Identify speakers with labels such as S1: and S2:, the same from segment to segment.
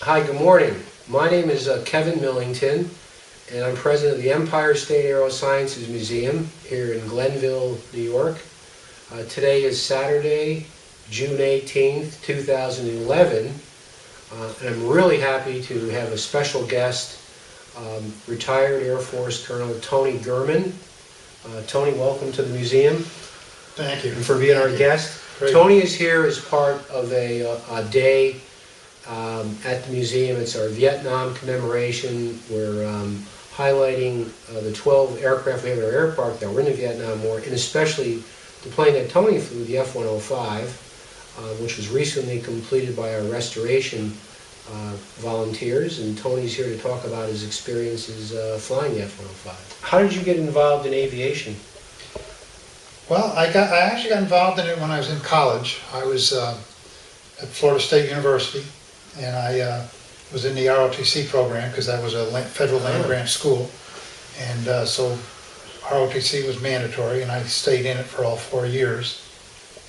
S1: Hi, good morning. My name is Kevin Millington, and I'm president of the Empire State Aerosciences Museum here in Glenville, New York. Today is Saturday, June 18th, 2011, and I'm really happy to have a special guest, retired Air Force Colonel Tony Germann. Tony, welcome to the museum.
S2: Thank you.
S1: And for being our guest.
S2: Great.
S1: Tony is here as part of a day at the museum. It's our Vietnam commemoration. We're highlighting the 12 aircraft we have in our air park that were in the Vietnam War, and especially the plane that Tony flew, the F-105, which was recently completed by our restoration volunteers, and Tony's here to talk about his experiences flying the F-105. How did you get involved in aviation?
S2: Well, I actually got involved in it when I was in college. I was at Florida State University, and I was in the ROTC program because that was a federal land grant school, and so ROTC was mandatory, and I stayed in it for all 4 years.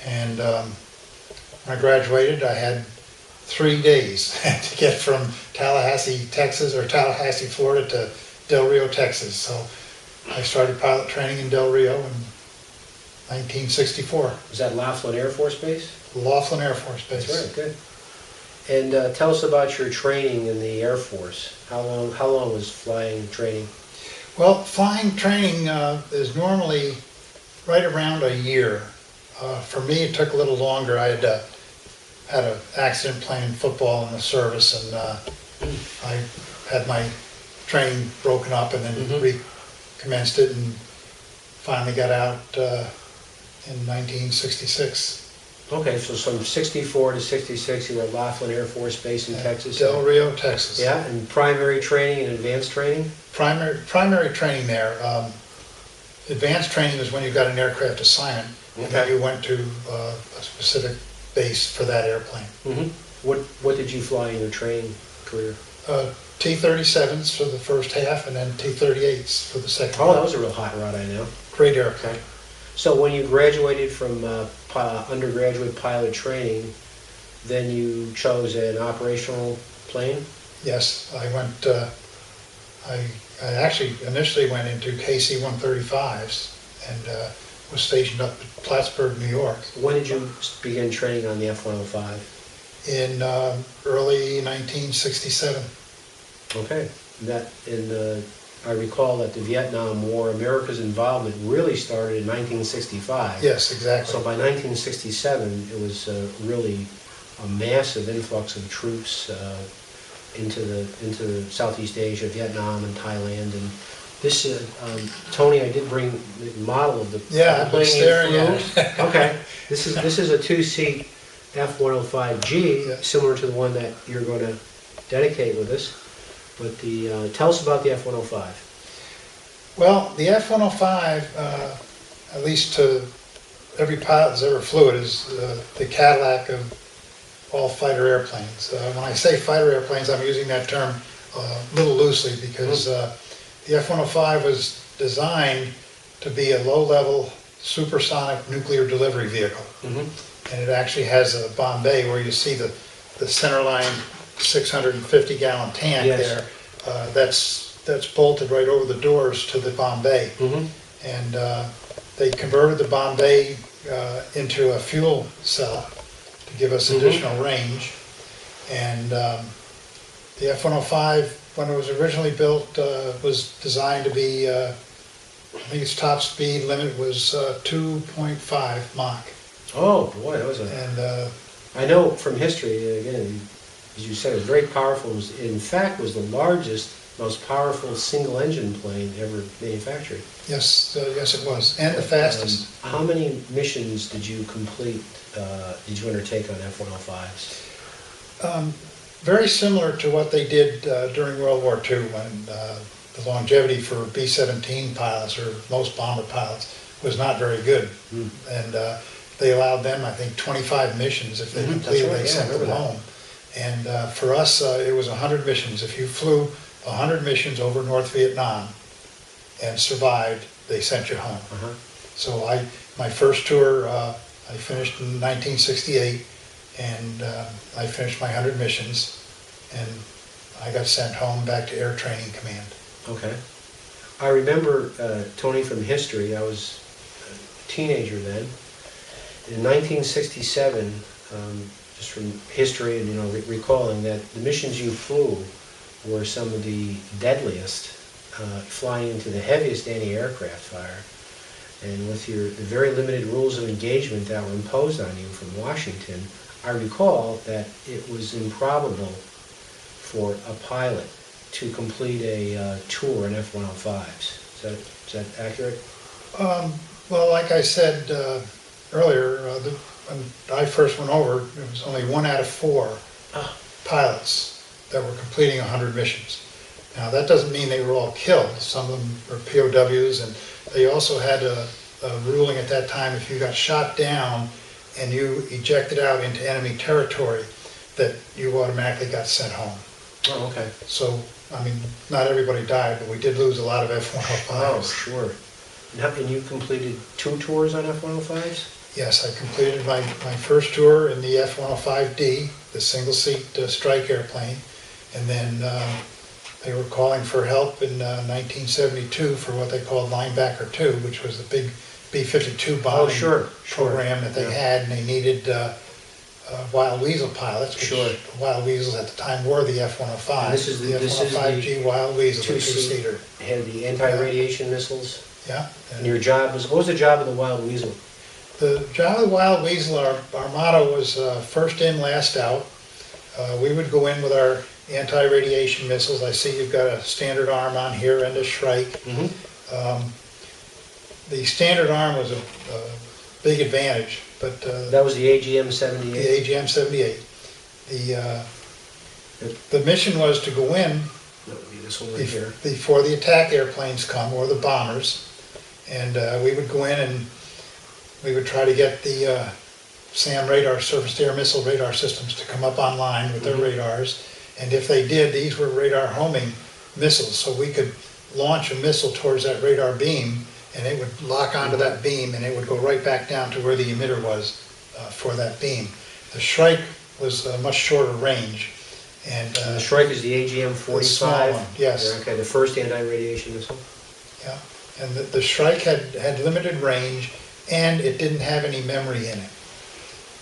S2: And when I graduated, I had 3 days to get from Tallahassee, Texas, or Tallahassee, Florida, to Del Rio, Texas. So I started pilot training in Del Rio in 1964.
S1: Was that Laughlin Air Force Base?
S2: Laughlin Air Force Base.
S1: That's right, good. And tell us about your training in the Air Force. How long was flying training?
S2: Well, flying training is normally right around a year. For me, it took a little longer. I had an accident playing football in the service, and I had my training broken up and then recommenced it, and finally got out in 1966.
S1: Okay, so from 64 to 66, you were at Laughlin Air Force Base in Texas?
S2: Del Rio, Texas.
S1: Yeah, and primary training and advanced training?
S2: Primary training there. Advanced training is when you got an aircraft assignment, and then you went to a specific base for that airplane.
S1: What did you fly in your training career?
S2: T-37s for the first half, and then T-38s for the second half.
S1: Oh, that was a real hot rod, I know.
S2: Great airplane.
S1: Okay. So when you graduated from undergraduate pilot training, then you chose an operational plane?
S2: Yes, I went. I actually initially went into KC-135s and was stationed up at Plattsburgh, New York.
S1: When did you begin training on the F-105?
S2: In early 1967.
S1: Okay. I recall that the Vietnam War, America's involvement really started in 1965.
S2: Yes, exactly.
S1: So by 1967, it was really a massive influx of troops into Southeast Asia, Vietnam, and Thailand. And this, Tony, I did bring the model of the plane you flew. Okay, this is a two-seat F-105G, similar to the one that you're going to dedicate with us. But tell us about the F-105.
S2: Well, the F-105, at least to every pilot that's ever flew it, is the Cadillac of all fighter airplanes. When I say fighter airplanes, I'm using that term a little loosely because the F-105 was designed to be a low-level supersonic nuclear delivery vehicle. And it actually has a bomb bay where you see the centerline 650-gallon tank there. That's bolted right over the doors to the bomb bay. And they converted the bomb bay into a fuel cell to give us additional range. And the F-105, when it was originally built, was designed to be, I think its top speed limit was 2.5 Mach.
S1: Oh boy, that was I know from history, again, as you said, it was very powerful. It was, in fact, was the largest, most powerful single-engine plane ever manufactured.
S2: Yes, yes it was, and the fastest.
S1: How many missions did you complete, did you undertake on F-105s?
S2: Very similar to what they did during World War II, when the longevity for B-17 pilots, or most bomber pilots, was not very good. And they allowed them, I think, 25 missions. If they completed, they sent them home. And for us, it was 100 missions. If you flew 100 missions over North Vietnam and survived, they sent you home. So my first tour, I finished in 1968, and I finished my 100 missions. and I got sent home back to Air Training Command.
S1: Okay. I remember, Tony, from history, I was a teenager then. In 1967, just from history and, recalling that the missions you flew were some of the deadliest, flying into the heaviest anti-aircraft fire. And with the very limited rules of engagement that were imposed on you from Washington, I recall that it was improbable for a pilot to complete a tour in F-105s. Is that accurate?
S2: Well, like I said earlier, when I first went over, it was only 1 out of 4 pilots that were completing 100 missions. Now, that doesn't mean they were all killed. Some of them were POWs, and they also had a ruling at that time, if you got shot down and you ejected out into enemy territory, that you automatically got sent home.
S1: Oh, okay.
S2: So, I mean, not everybody died, but we did lose a lot of F-105s.
S1: Oh, sure. And you completed 2 tours on F-105s?
S2: Yes, I completed my first tour in the F-105D, the single-seat strike airplane, and then they were calling for help in 1972 for what they called Linebacker 2, which was the big B-52 bombing program that they had, and they needed Wild Weasel pilots, which Wild Weasels at the time were the F-105.
S1: This is the
S2: F-105G Wild Weasel, the two-seater.
S1: Had the anti-radiation missiles.
S2: Yeah.
S1: And your job was, what was the job of the Wild Weasel?
S2: The job of the Wild Weasel, our motto was first in, last out. We would go in with our anti-radiation missiles. I see you've got a Standard Arm on here and a Shrike.
S1: Mm-hmm.
S2: The Standard Arm was a big advantage, but
S1: that was the AGM-78?
S2: The AGM-78. The mission was to go in
S1: That would be this one right here.
S2: before the attack airplanes come, or the bombers, and we would go in and we would try to get the SAM radar, surface-to-air missile radar systems, to come up online with their radars. And if they did, these were radar homing missiles, so we could launch a missile towards that radar beam, and it would lock onto that beam, and it would go right back down to where the emitter was for that beam. The Shrike was a much shorter range. And
S1: the Shrike is the AGM-45?
S2: The small one, yes.
S1: Okay, the first anti-radiation missile?
S2: Yeah, and the Shrike had limited range, and it didn't have any memory in it.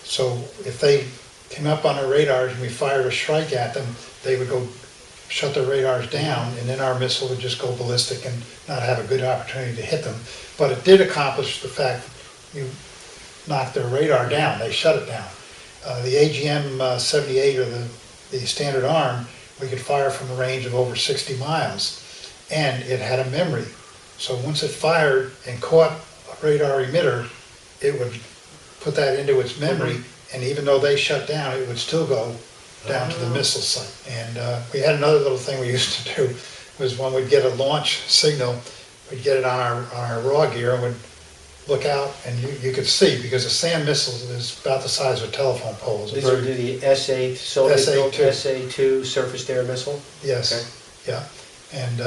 S2: So if they came up on our radars and we fired a Shrike at them, they would go shut their radars down, and then our missile would just go ballistic and not have a good opportunity to hit them. But it did accomplish the fact that you knocked their radar down, they shut it down. The AGM-78, or the Standard Arm, we could fire from a range of over 60 miles, and it had a memory. So once it fired and caught a radar emitter, it would put that into its memory, and even though they shut down, it would still go down to the missile site. And we had another little thing we used to do, was when we'd get a launch signal, we'd get it on our raw gear and would look out, and you could see, because a SAM missile is about the size of a telephone pole.
S1: These are the S-8, Soviet-built SA-2 surface-to-air missile?
S2: Yes,
S1: okay.
S2: Yeah. And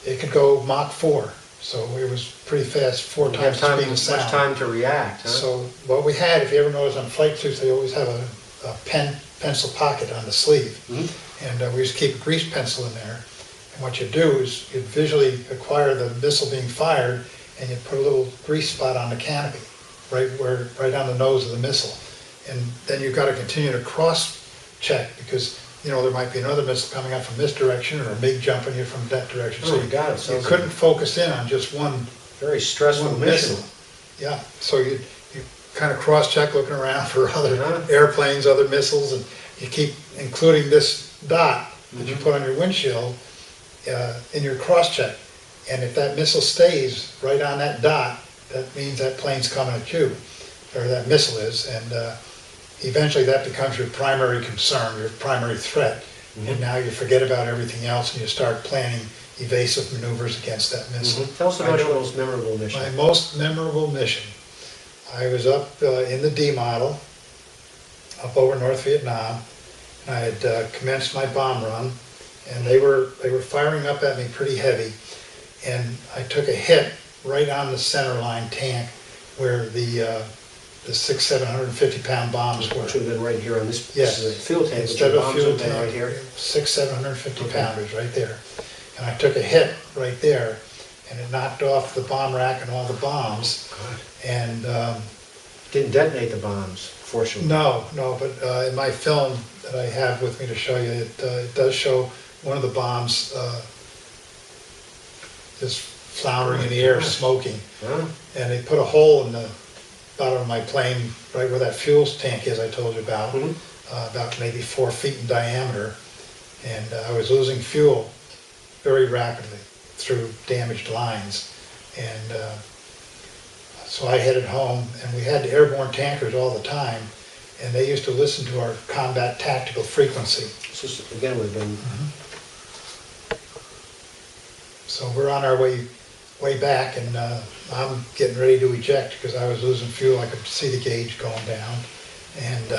S2: it could go Mach 4, so it was pretty fast, 4 times the speed of sound.
S1: Much time to react, huh?
S2: So what we had, if you ever notice on flight suits, they always have a pencil pocket on the sleeve. Mm-hmm. And we used to keep a grease pencil in there. And what you do is you visually acquire the missile being fired, and you put a little grease spot on the canopy, right on the nose of the missile. And then you've got to continue to cross-check, because there might be another missile coming up from this direction, or a MiG jumping you from that direction.
S1: Oh, so
S2: you couldn't focus in on just one.
S1: Very stressful mission.
S2: Yeah, so you kind of cross-check, looking around for other airplanes, other missiles, and you keep including this dot that you put on your windshield in your cross-check. And if that missile stays right on that dot, that means that plane's coming at you, or that missile is, and eventually that becomes your primary concern, your primary threat. Mm-hmm. And now you forget about everything else and you start planning evasive maneuvers against that missile.
S1: Mm-hmm. Tell us about your most memorable mission.
S2: My most memorable mission. I was up in the D model, up over North Vietnam, and I had commenced my bomb run, and they were firing up at me pretty heavy. And I took a hit right on the center line tank where the the 750 pound bombs were.
S1: Which would have been right here on this,
S2: Yes.
S1: this is a fuel tank, but
S2: Instead
S1: your
S2: of
S1: bombs
S2: fuel
S1: would have been right
S2: tank,
S1: here.
S2: 750
S1: Okay.
S2: pounders right there. And I took a hit right there, and it knocked off the bomb rack and all the bombs.
S1: God.
S2: And
S1: Didn't detonate the bombs, fortunately.
S2: no, but in my film that I have with me to show you, it does show one of the bombs just floundering in the air, smoking.
S1: Huh?
S2: And they put a hole in the bottom of my plane, right where that fuel tank is I told you about,
S1: Mhm.
S2: about maybe 4 feet in diameter. And I was losing fuel very rapidly through damaged lines. And so I headed home, and we had airborne tankers all the time, and they used to listen to our combat tactical frequency.
S1: So again, would have been,
S2: So we're on our way back, and I'm getting ready to eject because I was losing fuel. I could see the gauge going down, and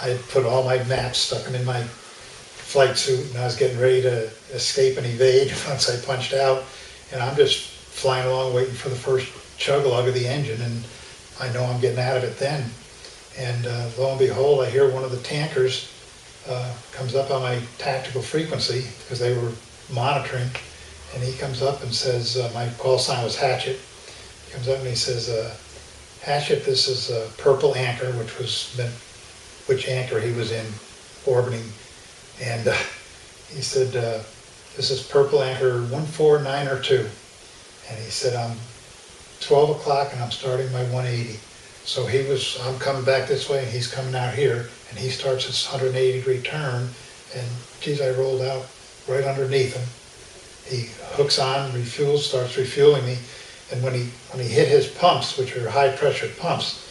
S2: I had put all my maps, stuck them in my flight suit, and I was getting ready to escape and evade once I punched out. And I'm just flying along waiting for the first chug-a-lug of the engine, and I know I'm getting out of it then. And lo and behold, I hear one of the tankers comes up on my tactical frequency because they were monitoring, and he comes up and says, my call sign was Hatchet. He comes up and he says, Hatchet, this is Purple Anchor, which anchor he was in orbiting. And he said, this is Purple Anchor 14902. And he said, I'm 12 o'clock and I'm starting my 180. So I'm coming back this way and he's coming out here, and he starts his 180-degree turn, and geez, I rolled out right underneath him. He hooks on, refuels, starts refueling me, and when he hit his pumps, which are high-pressure pumps,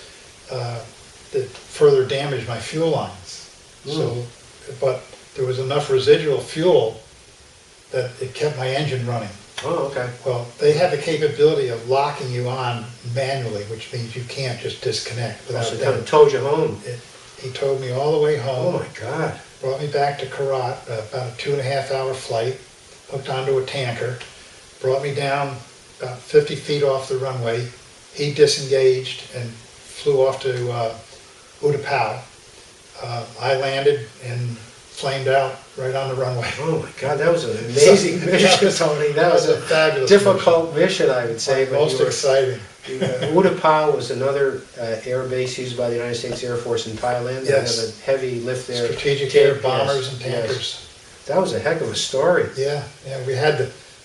S2: that further damaged my fuel lines. So, but there was enough residual fuel that it kept my engine running.
S1: oh, okay.
S2: Well, they have the capability of locking you on manually, which means you can't just disconnect without
S1: So it
S2: them.
S1: kind of towed you home.
S2: He towed me all the way
S1: Oh
S2: home,
S1: my God.
S2: brought me back to Karat, about a 2.5 hour flight, hooked onto a tanker, brought me down about 50 feet off the runway. He disengaged and flew off to Utapao. I landed and flamed out right on the runway.
S1: Oh my God, that was an amazing mission, Tony. That was a
S2: fabulous
S1: difficult mission, I would say.
S2: mission. Most exciting.
S1: Utapao was another air base used by the United States Air Force in Thailand. They
S2: Yes.
S1: have a heavy lift there.
S2: Strategic
S1: Tank,
S2: air bombers
S1: yes,
S2: and
S1: yes.
S2: tankers.
S1: That was a heck of a story.
S2: Yeah,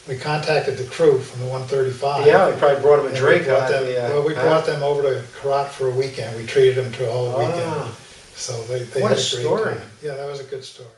S2: we contacted the crew from the 135.
S1: Yeah, we probably brought him a
S2: And
S1: drink.
S2: we brought them,
S1: Well,
S2: we brought them over to Karat for a weekend. We treated them to a whole weekend.
S1: Ah,
S2: So they
S1: What
S2: had
S1: a
S2: a great
S1: story.
S2: time. Yeah, that was a good story.